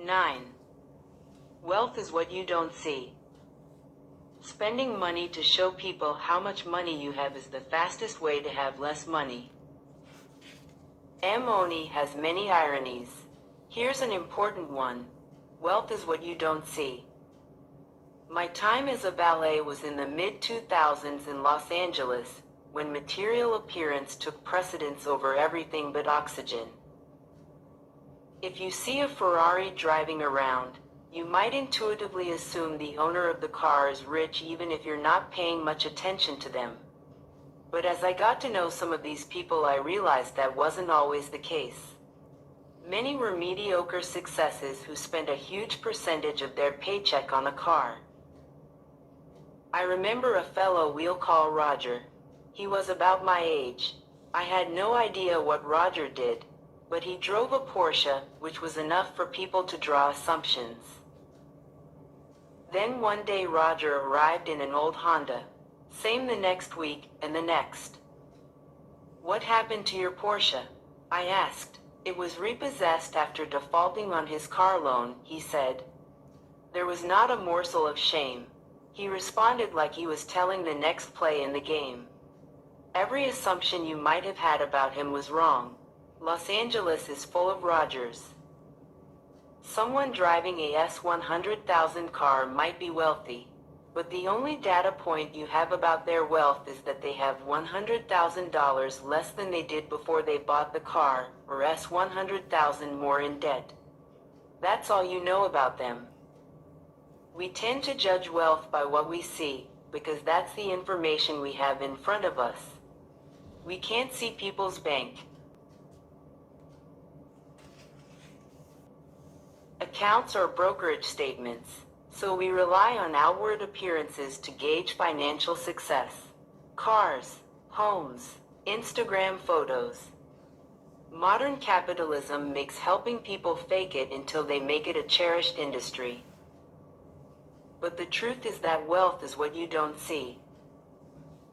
9. Wealth is what you don't see. Spending money to show people how much money you have is the fastest way to have less money. Oni has many ironies. Here's an important one. Wealth is what you don't see. My time as a ballet was in the mid-2000s in Los Angeles, when material appearance took precedence over everything but oxygen. If you see a Ferrari driving around, you might intuitively assume the owner of the car is rich even if you're not paying much attention to them. But as I got to know some of these people, I realized that wasn't always the case. Many were mediocre successes who spent a huge percentage of their paycheck on a car. I remember a fellow we'll call Roger. He was about my age. I had no idea what Roger did, but he drove a Porsche, which was enough for people to draw assumptions. Then one day Roger arrived in an old Honda. Same the next week, and the next. "What happened to your Porsche?" I asked. "It was repossessed after defaulting on his car loan," he said. There was not a morsel of shame. He responded like he was telling the next play in the game. Every assumption you might have had about him was wrong. Los Angeles is full of Rogers. Someone driving a S100,000 car might be wealthy, but the only data point you have about their wealth is that they have $100,000 less than they did before they bought the car, or $100,000 more in debt. That's all you know about them. We tend to judge wealth by what we see, because that's the information we have in front of us. We can't see people's bank accounts or brokerage statements, so we rely on outward appearances to gauge financial success. Cars, homes, Instagram photos. Modern capitalism makes helping people fake it until they make it a cherished industry. But the truth is that wealth is what you don't see.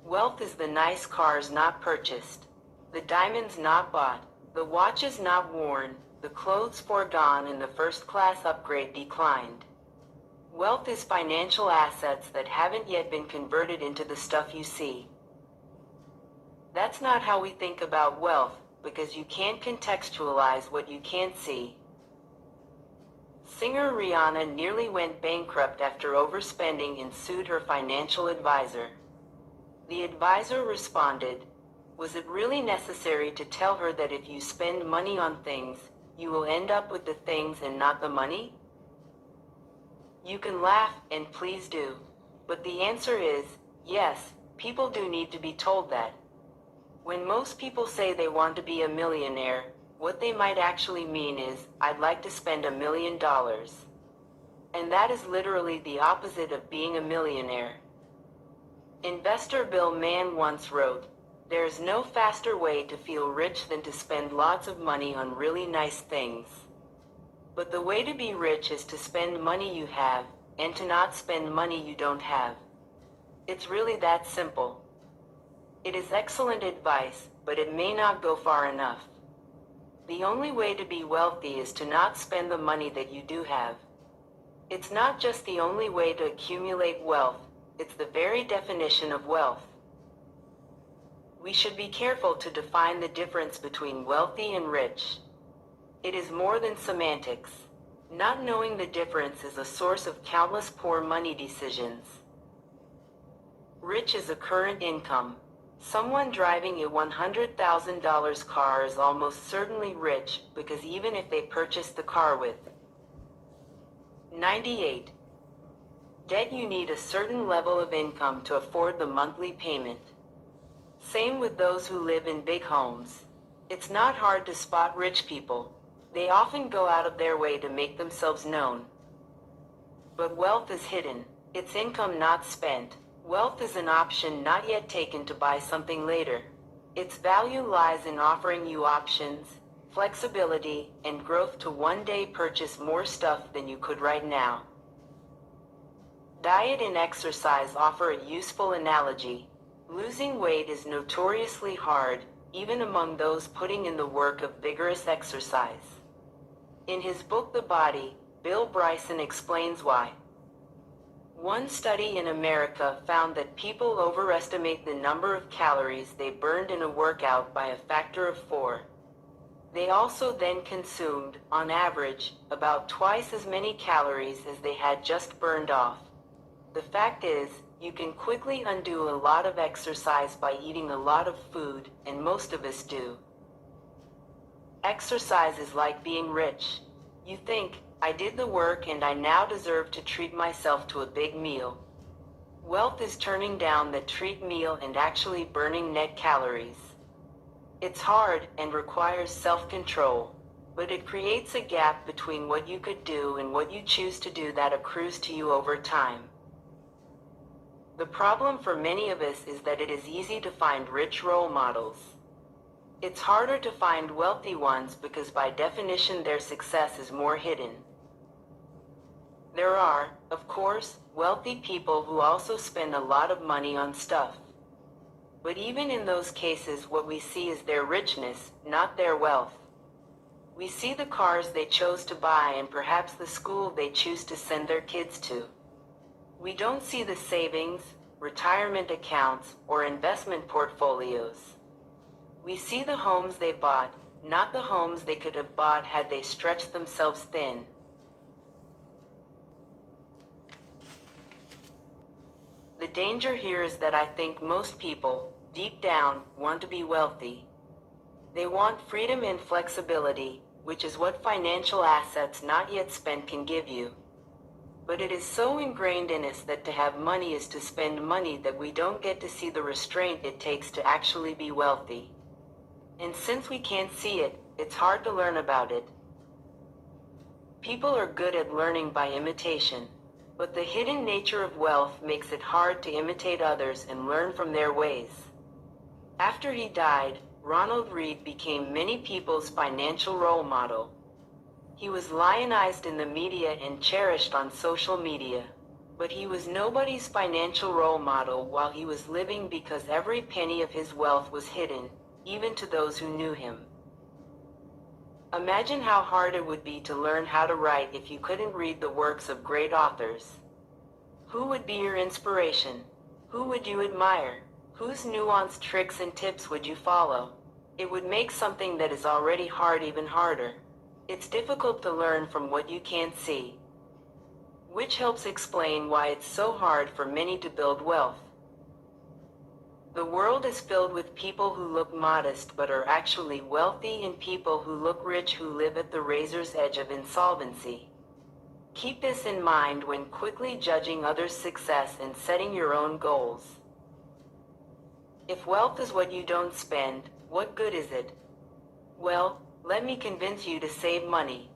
Wealth is the nice cars not purchased, the diamonds not bought, the watches not worn, the clothes foregone, and the first-class upgrade declined. Wealth is financial assets that haven't yet been converted into the stuff you see. That's not how we think about wealth, because you can't contextualize what you can't see. Singer Rihanna nearly went bankrupt after overspending and sued her financial advisor. The advisor responded, "Was it really necessary to tell her that if you spend money on things, you will end up with the things and not the money?" You can laugh, and please do. But the answer is, yes, people do need to be told that. When most people say they want to be a millionaire, what they might actually mean is, "I'd like to spend $1 million. And that is literally the opposite of being a millionaire. Investor Bill Mann once wrote, "There is no faster way to feel rich than to spend lots of money on really nice things. But the way to be rich is to spend money you have, and to not spend money you don't have." It's really that simple. It is excellent advice, but it may not go far enough. The only way to be wealthy is to not spend the money that you do have. It's not just the only way to accumulate wealth, it's the very definition of wealth. We should be careful to define the difference between wealthy and rich. It is more than semantics. Not knowing the difference is a source of countless poor money decisions. Rich is a current income. Someone driving a $100,000 car is almost certainly rich, because even if they purchased the car with 98 debt, you need a certain level of income to afford the monthly payment. Same with those who live in big homes. It's not hard to spot rich people. They often go out of their way to make themselves known. But wealth is hidden. It's income not spent. Wealth is an option not yet taken to buy something later. Its value lies in offering you options, flexibility, and growth to one day purchase more stuff than you could right now. Diet and exercise offer a useful analogy. Losing weight is notoriously hard, even among those putting in the work of vigorous exercise. In his book The Body, Bill Bryson explains why. One study in America found that people overestimate the number of calories they burned in a workout by a factor of 4. They also then consumed, on average, about twice as many calories as they had just burned off. The fact is, you can quickly undo a lot of exercise by eating a lot of food, and most of us do. Exercise is like being rich. You think, I did the work and I now deserve to treat myself to a big meal. Wealth is turning down the treat meal and actually burning net calories. It's hard and requires self-control, but it creates a gap between what you could do and what you choose to do that accrues to you over time. The problem for many of us is that it is easy to find rich role models. It's harder to find wealthy ones because by definition their success is more hidden. There are, of course, wealthy people who also spend a lot of money on stuff. But even in those cases what we see is their richness, not their wealth. We see the cars they chose to buy and perhaps the school they choose to send their kids to. We don't see the savings, retirement accounts, or investment portfolios. We see the homes they bought, not the homes they could have bought had they stretched themselves thin. The danger here is that I think most people, deep down, want to be wealthy. They want freedom and flexibility, which is what financial assets not yet spent can give you. But it is so ingrained in us that to have money is to spend money that we don't get to see the restraint it takes to actually be wealthy. And since we can't see it, it's hard to learn about it. People are good at learning by imitation, but the hidden nature of wealth makes it hard to imitate others and learn from their ways. After he died, Ronald Read became many people's financial role model. He was lionized in the media and cherished on social media, but he was nobody's financial role model while he was living because every penny of his wealth was hidden, even to those who knew him. Imagine how hard it would be to learn how to write if you couldn't read the works of great authors. Who would be your inspiration? Who would you admire? Whose nuanced tricks and tips would you follow? It would make something that is already hard even harder. It's difficult to learn from what you can't see, which helps explain why it's so hard for many to build wealth. The world is filled with people who look modest but are actually wealthy and people who look rich who live at the razor's edge of insolvency. Keep this in mind when quickly judging others' success and setting your own goals. If wealth is what you don't spend, what good is it? Well, let me convince you to save money.